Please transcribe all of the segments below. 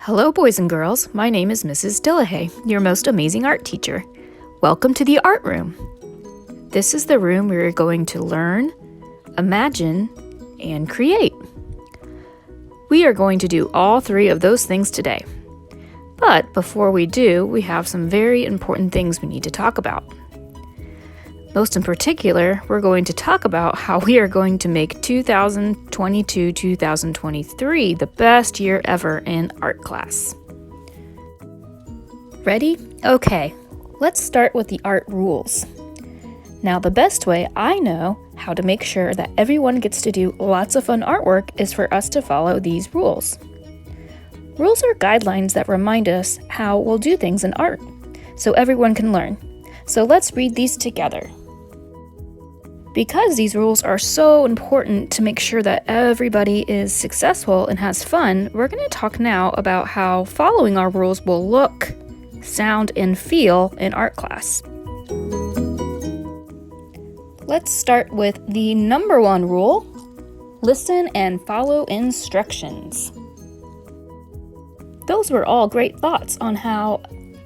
Hello, boys and girls. My name is Mrs. Dillahay, your most amazing art teacher. Welcome to the art room. This is the room where you're going to learn, imagine, and create. We are going to do all three of those things today. But before we do, we have some very important things we need to talk about. Most in particular, we're going to talk about how we are going to make 2022-2023 the best year ever in art class. Ready? Okay, let's start with the art rules. Now, the best way I know how to make sure that everyone gets to do lots of fun artwork is for us to follow these rules. Rules are guidelines that remind us how we'll do things in art, so everyone can learn. So let's read these together. Because these rules are so important to make sure that everybody is successful and has fun, we're going to talk now about how following our rules will look, sound, and feel in art class. Let's start with the number one rule: listen and follow instructions. Those were all great thoughts on how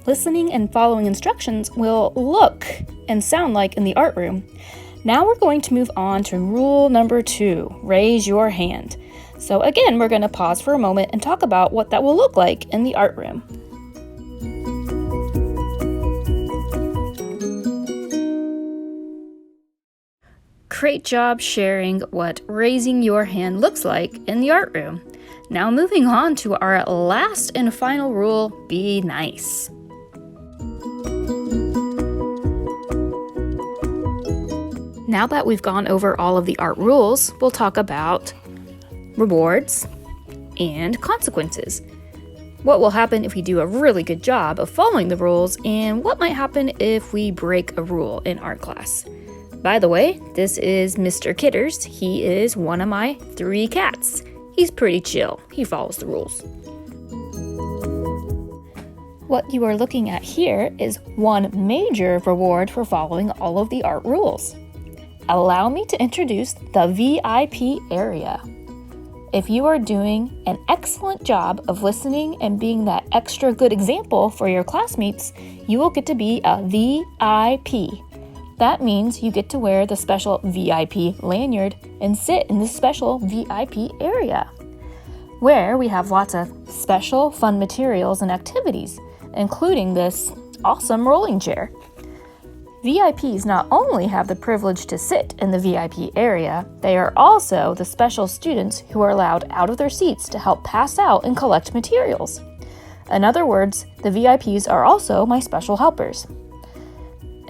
listening and following instructions will look and sound like in the art room. Now we're going to move on to rule number 2, raise your hand. So again, we're going to pause for a moment and talk about what that will look like in the art room. Great job sharing what raising your hand looks like in the art room. Now moving on to our last and final rule, be nice. Now that we've gone over all of the art rules, we'll talk about rewards and consequences. What will happen if we do a really good job of following the rules, and what might happen if we break a rule in art class. By the way, this is Mr. Kitters. He is one of my 3 cats. He's pretty chill. He follows the rules. What you are looking at here is one major reward for following all of the art rules. Allow me to introduce the VIP area. If you are doing an excellent job of listening and being that extra good example for your classmates, you will get to be a VIP. That means you get to wear the special VIP lanyard and sit in the special VIP area, where we have lots of special fun materials and activities, including this awesome rolling chair. VIPs not only have the privilege to sit in the VIP area, they are also the special students who are allowed out of their seats to help pass out and collect materials. In other words, the VIPs are also my special helpers.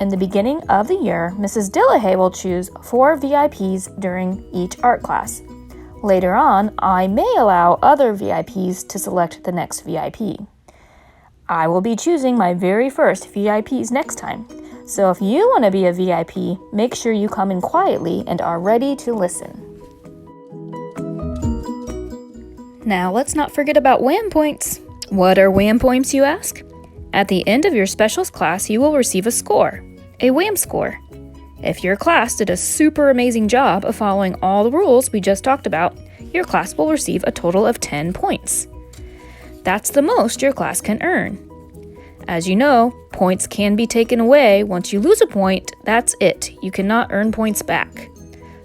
In the beginning of the year, Mrs. Dillahay will choose 4 VIPs during each art class. Later on, I may allow other VIPs to select the next VIP. I will be choosing my very first VIPs next time. So if you want to be a VIP, make sure you come in quietly and are ready to listen. Now let's not forget about WHAM points. What are WHAM points, you ask? At the end of your specials class, you will receive a score, a WHAM score. If your class did a super amazing job of following all the rules we just talked about, your class will receive a total of 10 points. That's the most your class can earn. As you know, points can be taken away. Once you lose a point, that's it. You cannot earn points back.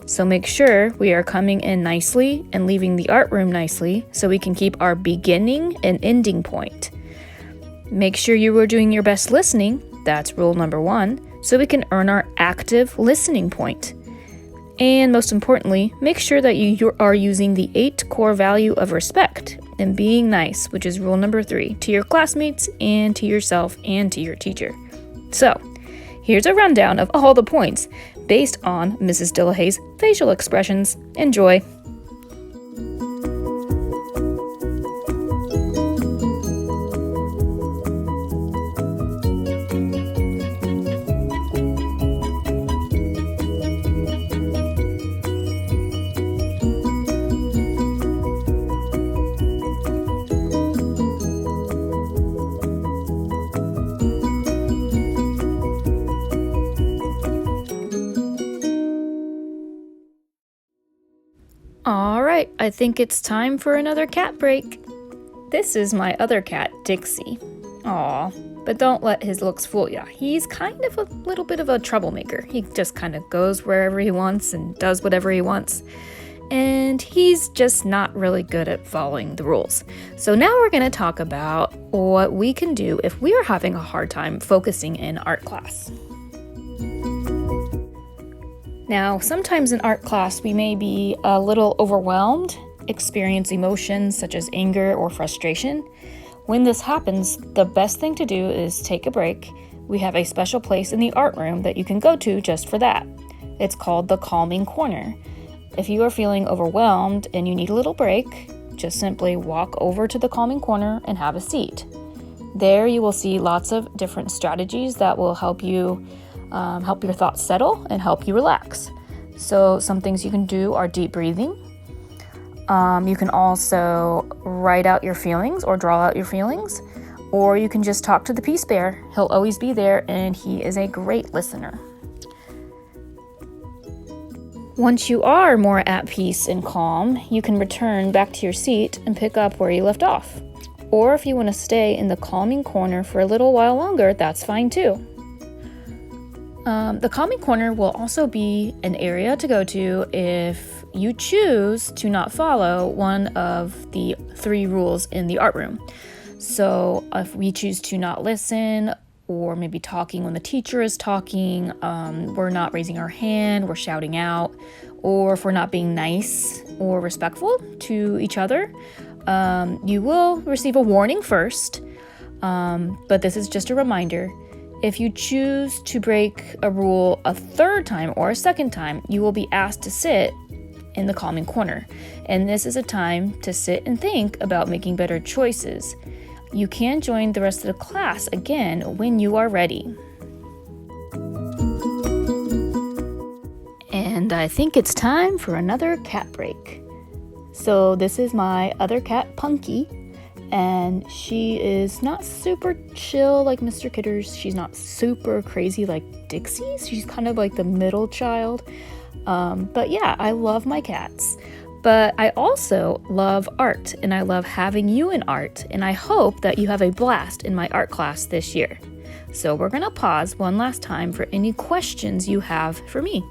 So make sure we are coming in nicely and leaving the art room nicely so we can keep our beginning and ending point. Make sure you are doing your best listening. That's rule number 1, so we can earn our active listening point. And most importantly, make sure that you are using the 8 core value of respect and being nice, which is rule number 3, to your classmates and to yourself and to your teacher. So, here's a rundown of all the points based on Mrs. Dillahay's facial expressions. Enjoy! All right, I think it's time for another cat break. This is my other cat, Dixie. Aw, but don't let his looks fool ya. He's kind of a little bit of a troublemaker. He just kind of goes wherever he wants and does whatever he wants. And he's just not really good at following the rules. So now we're going to talk about what we can do if we are having a hard time focusing in art class. Now, sometimes in art class, we may be a little overwhelmed, experience emotions such as anger or frustration. When this happens, the best thing to do is take a break. We have a special place in the art room that you can go to just for that. It's called the Calming Corner. If you are feeling overwhelmed and you need a little break, just simply walk over to the Calming Corner and have a seat. There you will see lots of different strategies that will help you help your thoughts settle and help you relax. So some things you can do are deep breathing. You can also write out your feelings or draw out your feelings, or you can just talk to the Peace Bear. He'll always be there and he is a great listener. Once you are more at peace and calm, you can return back to your seat and pick up where you left off. Or if you want to stay in the Calming Corner for a little while longer, that's fine too. The Calming Corner will also be an area to go to if you choose to not follow one of the 3 rules in the art room. So if we choose to not listen, or maybe talking when the teacher is talking, we're not raising our hand, we're shouting out, or if we're not being nice or respectful to each other, you will receive a warning first, but this is just a reminder. If you choose to break a rule a 3rd time or a 2nd time, you will be asked to sit in the Calming Corner. And this is a time to sit and think about making better choices. You can join the rest of the class again when you are ready. And I think it's time for another cat break. So this is my other cat, Punky. And she is not super chill like Mr. Kitters. She's not super crazy like Dixie. She's kind of like the middle child. But yeah, I love my cats. But I also love art, and I love having you in art. And I hope that you have a blast in my art class this year. So we're going to pause one last time for any questions you have for me.